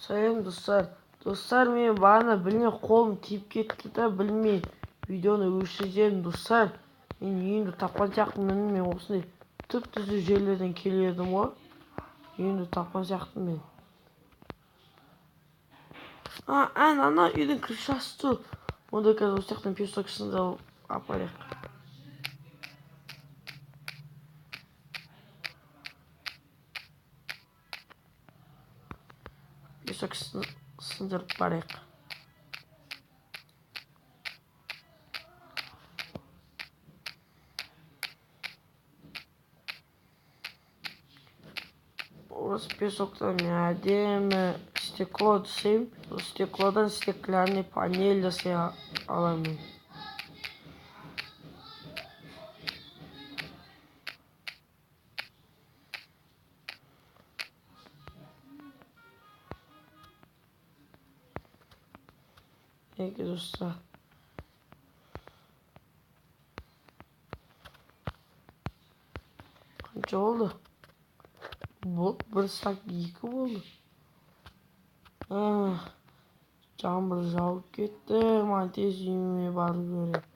Сәлем достар. Достар, мен бағана білмей қолым тиіп кетті да білмей видеоны өшірдім достар. Мен үйімді тапқан сияқтымын. Мен осындай түп-түзу жерлерден келедім ғой. Үйімді тапқан сияқтымын мен. Ана үйдің крышасы тұр. Онда қазір осы сияқтан песок сындырып апарайық. Песок сындырып барайық. Осы песоктан мен әдемі стекло түсейм. Осы стеклодан стеклянный панель жасай аламын. Неге достар? Қанша болды? Болды, бір сақ 2 болды. Жаңбыр жауып кетті. Мен тез үйіме бару керек.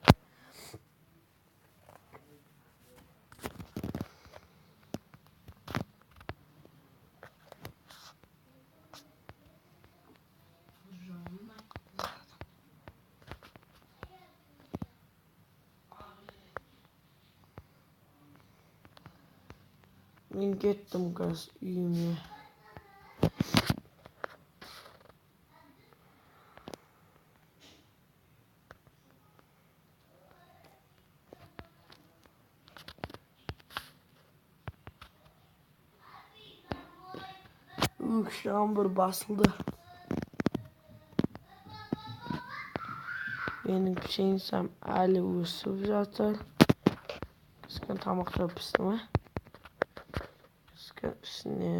Мен кеттім қазір үйіме. Жаңбыр басылды. Менің пшеницам әлі өсіп жатыр. Кіскен тамақтар пісті ме? Кіскен ішіне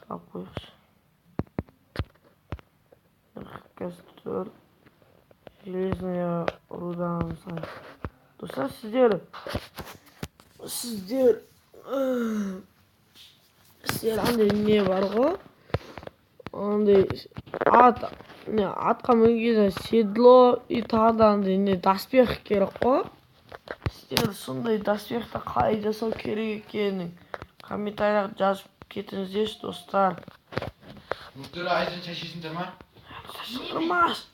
салып қойғыш. Кәстір железная рудадан сай. Достар, сіздер андай не бар ғой? Андай атқа мінген седло и тағы да андай доспех керек қой. Сіздер сондай доспехті қалай жасау керек екенін комментарияға жазып кетіңіздерші достар. Мұқтыры айзын шай ішесіңдер ма? Шашырмас.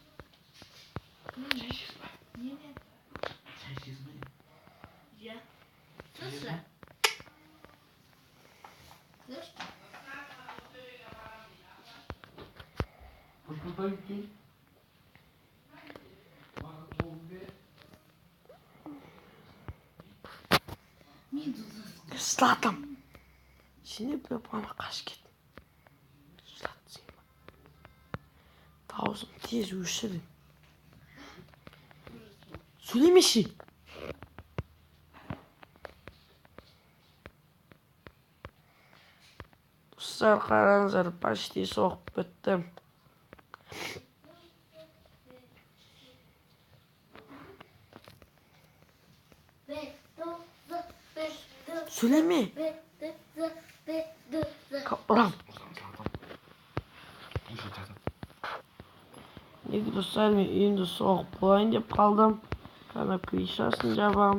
Шай ішесің ба? Неде? Шай ішесің ба? Ja. Tussen. Dus? Пұш-пұш бәлікке. Мен дұзыз. Сладым. Сені бір бана қашып кет. Сладсың ба? Даусым тез өшірдің. Сөйлемеші. Достар, қараңыздар, почти соғып біттім. Сөйлеме. Ұрам. Неге достар, мен үйімді соғып болайын деп қалдым. Қана крышасын жабам.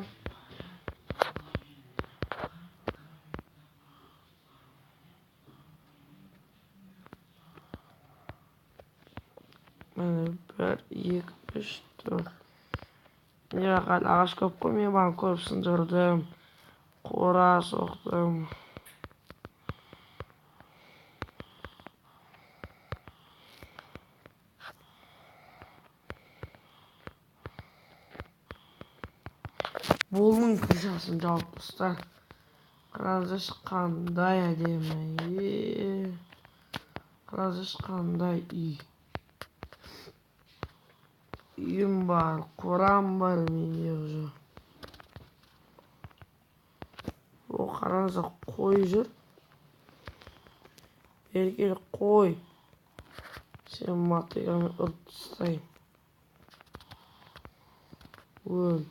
Мені 1, 2, 3, 4. Мені ағаш көп қой, мен баған көріп сындырдым. Қора соқтым. Болдың крышасын жауып достар. Қараңыздаршы, қандай әдемі. Қараңыздаршы, қандай үй. Үйім бар, қорам бар менде уже. О, қараңыздар, қой жүр. Бергел қой. Сен мотыганы ұрып тастайын. Өл.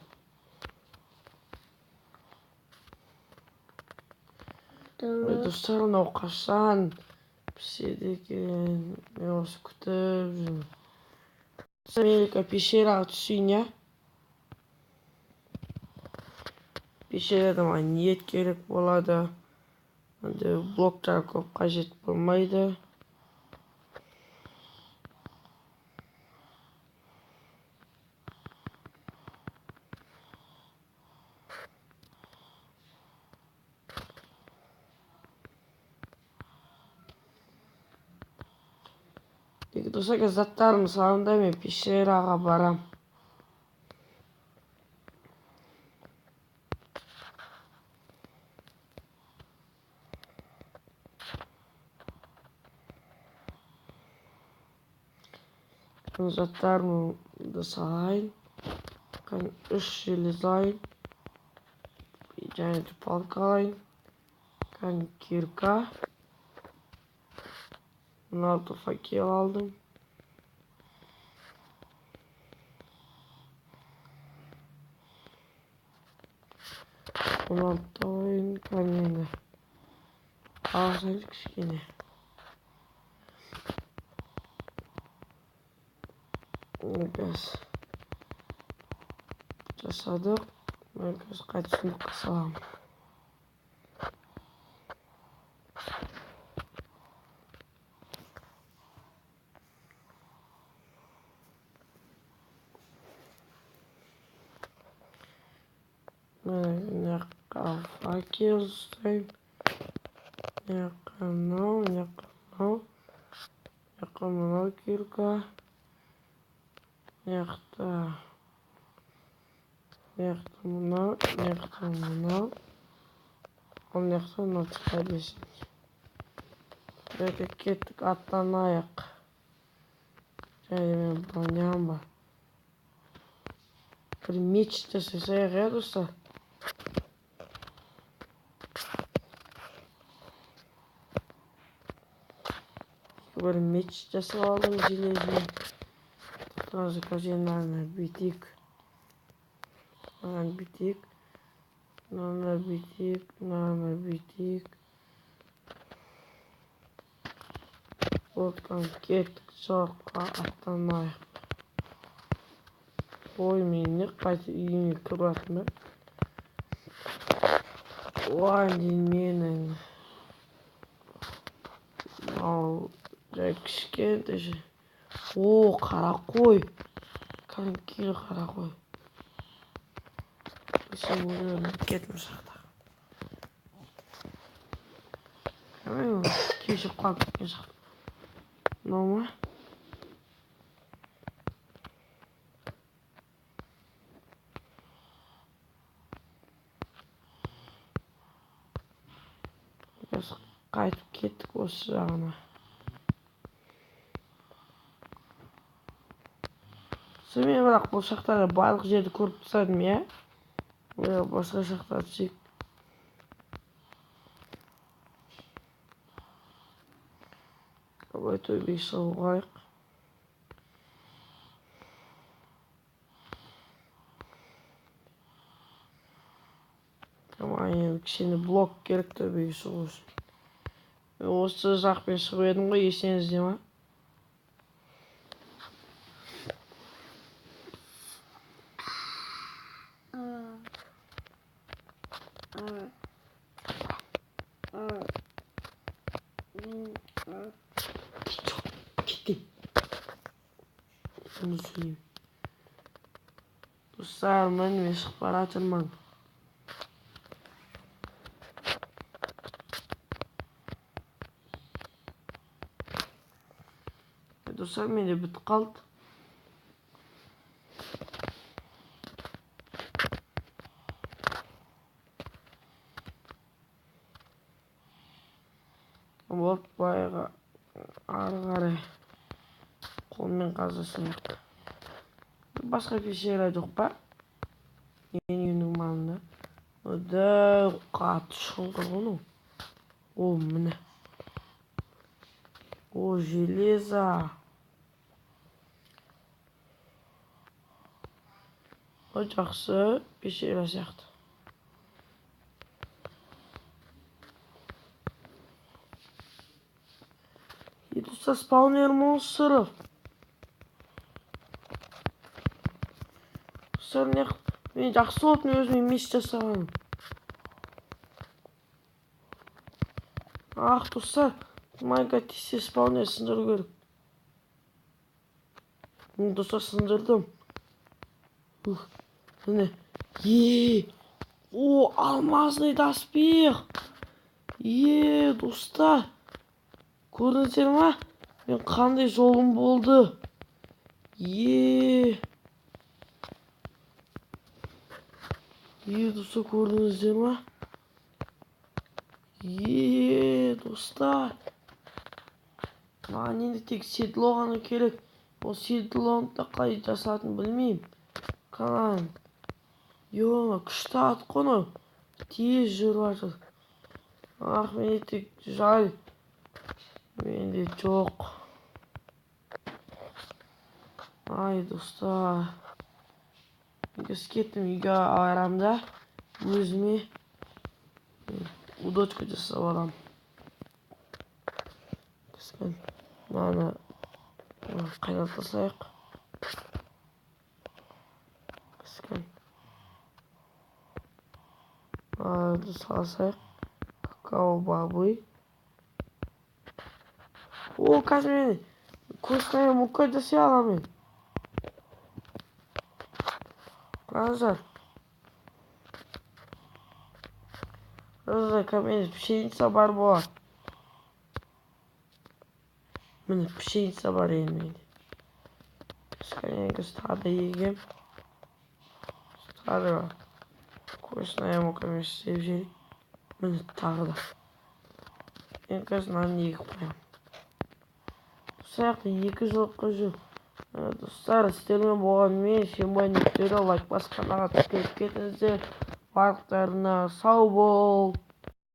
Ой, достар, мынау қашан pişirdi ekan. Men o'sha kutib yuribman. Amerika pesheraga tushing ya. Pesherada menga niyat kerak bo'ladi. Endi bloklar ko'p qajit bo'lmaydi. Lekin do'stlar, zatlarim salonda men pesheraga boram. Zatlarımı da sahayım. Kan 3 железайын. Және палкалайын. Kan кирка. 16 факел aldım. Onu oyun kanını. Ağzını kişkine. Biraz жасадық. Biraz қайтсын қысалам. Мына факел ұстаймын. Мынау кирка. Мынау. Ол мынау çıqa берсін. Кеттік аттанайық. Және мен броням бар. Бір меч жасасайық ya достар. Бір меч жасап алдым железный. Закажи, наверное, битик. Битик. Вот кеттік жоққа аттанайық. Ой, мен не қайтып үйіме кіріп жатырмын ба? Ой, менің. Ал, жай кішкентай. О, қарақой. Конкиль қарақой. Сен өлемін кетіп шақты. Кешіп қалып кеткен шақты. Мынау ма? Біз қайтып кеттік осы жағына. Мен бірақ бұл шақтарда барлық жерді көріп тастадым, я? Басқа шақтарды чек. Той бейсі ұғайық. Енді кішкене блок керек той бейсі ұғысын. Осы жақпен шығып едім ғой, есіңізде ма? Şunu söyleyeyim. Dostlar, ben mesaj para atılmam. Dostlar, mende bitib qoldi. Вот boyaga ары қарай қолмен қазасын. Басқа пешера жоқ па? Менің маңында. Ода қатты шұңқыр ғыну. О, міне. О, железо. О, жақсы пешера сияқты. достар, спаунер монстр. Достар, мен жақсы болып өзіме меш жасағаным. Ах, достар, майга тисе спаунер сындыру керек. Достар, сындырдым. Міне. О, алмазный доспех. Достар. Көрдіңіздер ма? Мен қандай жолым болды. Достар, көрдіңіздер ма? Достар. Маған енді тек седло ғана керек. Ол седлоны да қалай жасатынын білмеймін. Қараңыз. Күшті ат қой. Тез жүріп жатыр. Ах, менде тек жай. Менде жоқ. Ай, достар. Мен кеттім үйге арамда. Өзіме удочка жасап алам. Мана қайнатасайық. Салсайық. Какао бабы. О, қазір мен көзіне мука жасай аламын. Қараңыздар. Менде пшеница бар болады. Міне пшеница бар енді менде. Стады егем. Стады бар. Көзіне мукамен істеп жейік. Міне тағы да. Мен қазір наны егіп қоям. Сияқты 2 жылқы жүр. Достар, сіздермен болған мен Шимбай Нектері лайк басқанаға түскеліп кетіңіздер. Барлықтарына сау бол.